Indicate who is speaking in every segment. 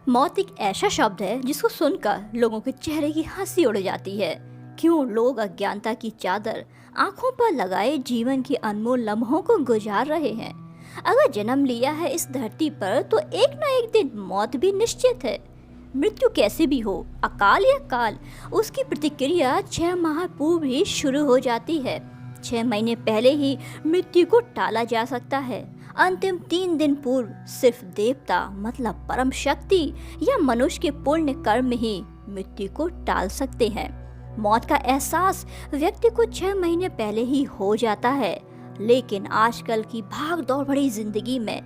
Speaker 1: मौत एक ऐसा शब्द है जिसको सुनकर लोगों के चेहरे की हंसी उड़ जाती है। क्यों लोग अज्ञानता की चादर आंखों पर लगाए जीवन के अनमोल लम्हों को गुजार रहे हैं। अगर जन्म लिया है इस धरती पर तो एक ना एक दिन मौत भी निश्चित है। मृत्यु कैसे भी हो, अकाल या काल, उसकी प्रतिक्रिया 6 माह पूर्व ही शुरू हो जाती है। 6 महीने पहले ही मृत्यु को टाला जा सकता है। अंतिम 3 दिन पूर्व सिर्फ देवता मतलब परम शक्ति या मनुष्य के पुण्य कर्म ही मृत्यु को टाल सकते हैं। मौत का एहसास व्यक्ति को 6 महीने पहले ही हो जाता है, लेकिन आजकल की भाग दौड़ भरी जिंदगी में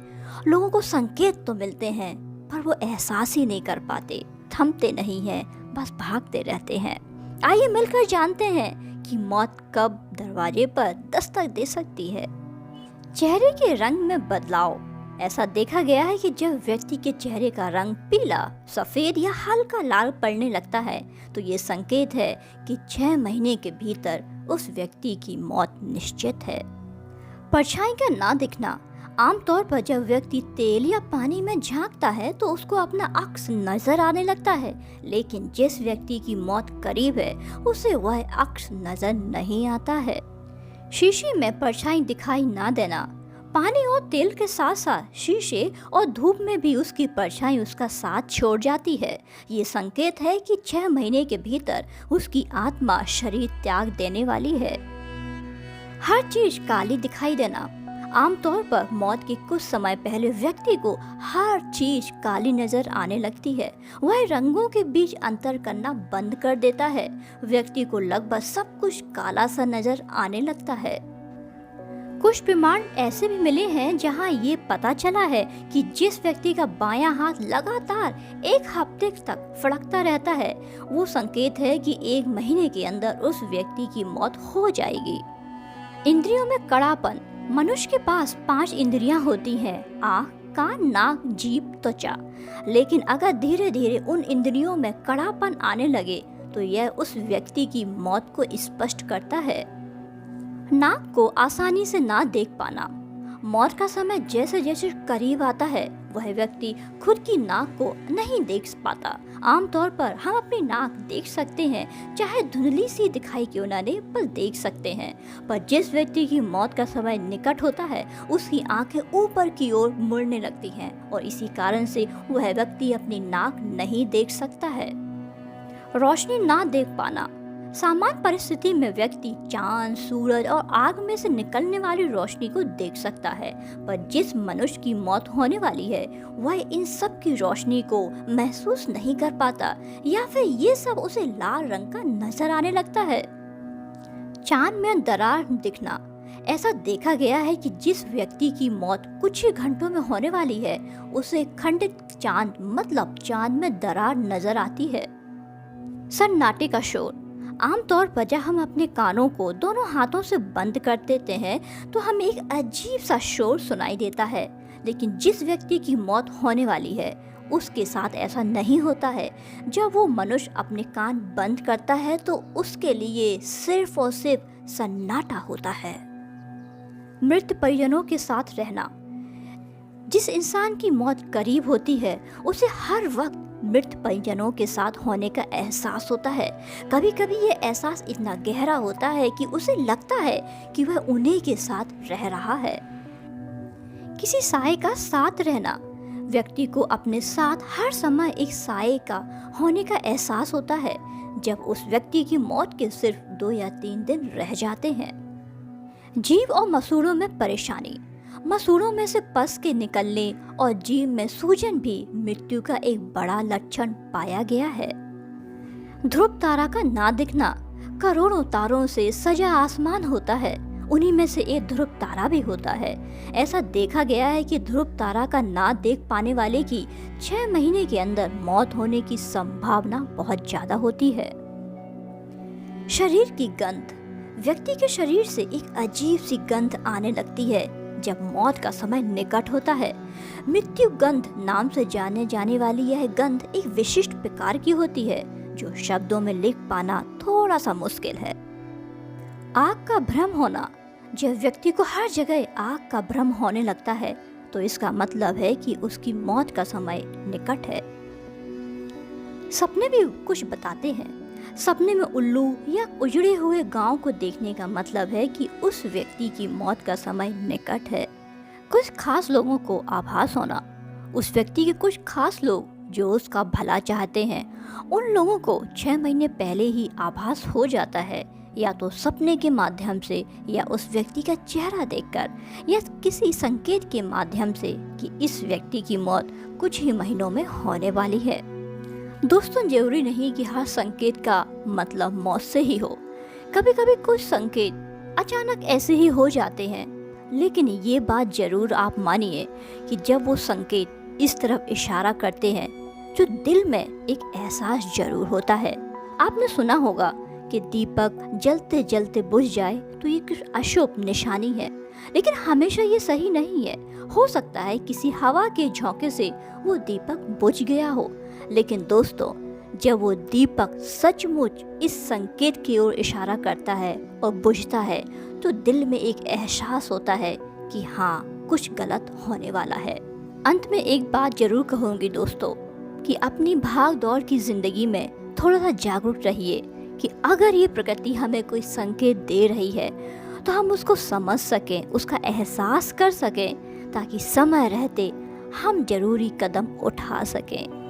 Speaker 1: लोगों को संकेत तो मिलते हैं पर वो एहसास ही नहीं कर पाते, थमते नहीं हैं, बस भागते रहते हैं। आइए मिलकर जानते हैं कि मौत कब दरवाजे पर दस्तक दे सकती है। चेहरे के रंग में बदलाव। ऐसा देखा गया है कि जब व्यक्ति के चेहरे का रंग पीला, सफेद या हल्का लाल पड़ने लगता है तो ये संकेत है कि 6 महीने के भीतर उस व्यक्ति की मौत निश्चित है। परछाई का ना दिखना। आमतौर पर जब व्यक्ति तेल या पानी में झांकता है तो उसको अपना अक्स नजर आने लगता है, लेकिन जिस व्यक्ति की मौत करीब है उसे वह अक्स नजर नहीं आता है। शीशे में परछाई दिखाई ना देना। पानी और तेल के साथ साथ शीशे और धूप में भी उसकी परछाई उसका साथ छोड़ जाती है। ये संकेत है कि 6 महीने के भीतर उसकी आत्मा शरीर त्याग देने वाली है। हर चीज काली दिखाई देना। आमतौर पर मौत के कुछ समय पहले व्यक्ति को हर चीज काली नजर आने लगती है। वह रंगों के बीच अंतर करना बंद कर देता है। व्यक्ति को लगभग सब कुछ काला सा नजर आने लगता है। कुछ प्रमाण ऐसे भी मिले हैं जहां ये पता चला है कि जिस व्यक्ति का बायां हाथ लगातार 1 हफ्ते तक फड़कता रहता है, वो संकेत है कि 1 महीने के अंदर उस व्यक्ति की मौत हो जाएगी। इंद्रियों में कड़ापन। मनुष्य के पास 5 इंद्रियां होती हैं, आँख, कान, नाक, जीभ, त्वचा। लेकिन अगर धीरे धीरे उन इंद्रियों में कड़ापन आने लगे तो यह उस व्यक्ति की मौत को स्पष्ट करता है। नाक को आसानी से ना देख पाना। मौत का समय जैसे जैसे करीब आता है वह व्यक्ति खुद की नाक को नहीं देख पाता। आमतौर पर हम अपनी नाक देख सकते हैं, चाहे धुंधली सी दिखाई क्यों ना दे, पर देख सकते हैं। पर जिस व्यक्ति की मौत का समय निकट होता है उसकी आंखें ऊपर की ओर मुड़ने लगती हैं और इसी कारण से वह व्यक्ति अपनी नाक नहीं देख सकता है। रोशनी ना देख पाना। सामान्य परिस्थिति में व्यक्ति चांद, सूरज और आग में से निकलने वाली रोशनी को देख सकता है, पर जिस मनुष्य की मौत होने वाली है वह इन सब की रोशनी को महसूस नहीं कर पाता या फिर ये सब उसे लाल रंग का नजर आने लगता है। चांद में दरार दिखना। ऐसा देखा गया है कि जिस व्यक्ति की मौत कुछ ही घंटों में होने वाली है उसे खंडित चांद मतलब चांद में दरार नजर आती है। सन्नाटे का शोर। आमतौर पर जब हम अपने कानों को दोनों हाथों से बंद कर देते हैं तो हमें एक अजीब सा शोर सुनाई देता है, लेकिन जिस व्यक्ति की मौत होने वाली है उसके साथ ऐसा नहीं होता है। जब वो मनुष्य अपने कान बंद करता है तो उसके लिए सिर्फ और सिर्फ सन्नाटा होता है। मृत परिजनों के साथ रहना। जिस इंसान की मौत करीब होती है उसे हर वक्त मृत परिजनों के साथ होने का एहसास होता है। कभी कभी ये एहसास इतना गहरा होता है कि उसे लगता है कि वह उन्हीं के साथ रह रहा है। किसी साए का साथ रहना। व्यक्ति को अपने साथ हर समय एक साए का होने का एहसास होता है जब उस व्यक्ति की मौत के सिर्फ 2 या 3 दिन रह जाते हैं। जीभ और मसूड़ों में परेशानी। मसूड़ों में से पस के निकलने और जीभ में सूजन भी मृत्यु का एक बड़ा लक्षण पाया गया है। ध्रुव तारा का ना दिखना। करोड़ों तारों से सजा आसमान होता है, उन्हीं में से एक ध्रुव तारा भी होता है। ऐसा देखा गया है कि ध्रुव तारा का ना देख पाने वाले की 6 महीने के अंदर मौत होने की संभावना बहुत ज्यादा होती है। शरीर की गंध। व्यक्ति के शरीर से एक अजीब सी गंध आने लगती है जब मौत का समय निकट होता है। मृत्यु गंध नाम से जाने जाने वाली यह गंध एक विशिष्ट प्रकार की होती है जो शब्दों में लिख पाना थोड़ा सा मुश्किल है। आग का भ्रम होना। जब व्यक्ति को हर जगह आग का भ्रम होने लगता है तो इसका मतलब है कि उसकी मौत का समय निकट है। सपने भी कुछ बताते हैं। सपने में उल्लू या उजड़े हुए गांव को देखने का मतलब है कि उस व्यक्ति की मौत का समय निकट है। कुछ खास लोगों को आभास होना, उस व्यक्ति के कुछ खास लोग जो उसका भला चाहते हैं, उन लोगों को 6 महीने पहले ही आभास हो जाता है, या तो सपने के माध्यम से या उस व्यक्ति का चेहरा देखकर या किसी संकेत के माध्यम से कि इस व्यक्ति की मौत कुछ ही महीनों में होने वाली है। दोस्तों, जरूरी नहीं कि हर संकेत का मतलब मौत से ही हो। कभी कभी कुछ संकेत अचानक ऐसे ही हो जाते हैं, लेकिन ये बात जरूर आप मानिए कि जब वो संकेत इस तरफ इशारा करते हैं जो दिल में एक एहसास जरूर होता है। आपने सुना होगा कि दीपक जलते जलते बुझ जाए तो ये कुछ अशुभ निशानी है, लेकिन हमेशा ये सही नहीं है। हो सकता है किसी हवा के झोंके से वो दीपक बुझ गया हो, लेकिन दोस्तों, जब वो दीपक सचमुच इस संकेत की ओर इशारा करता है और बुझता है तो दिल में एक एहसास होता है कि हाँ, कुछ गलत होने वाला है। अंत में एक बात जरूर कहूँगी दोस्तों, कि अपनी भाग दौड़ की जिंदगी में थोड़ा सा जागरूक रहिए कि अगर ये प्रकृति हमें कोई संकेत दे रही है तो हम उसको समझ सकें, उसका एहसास कर सकें, ताकि समय रहते हम जरूरी कदम उठा सकें।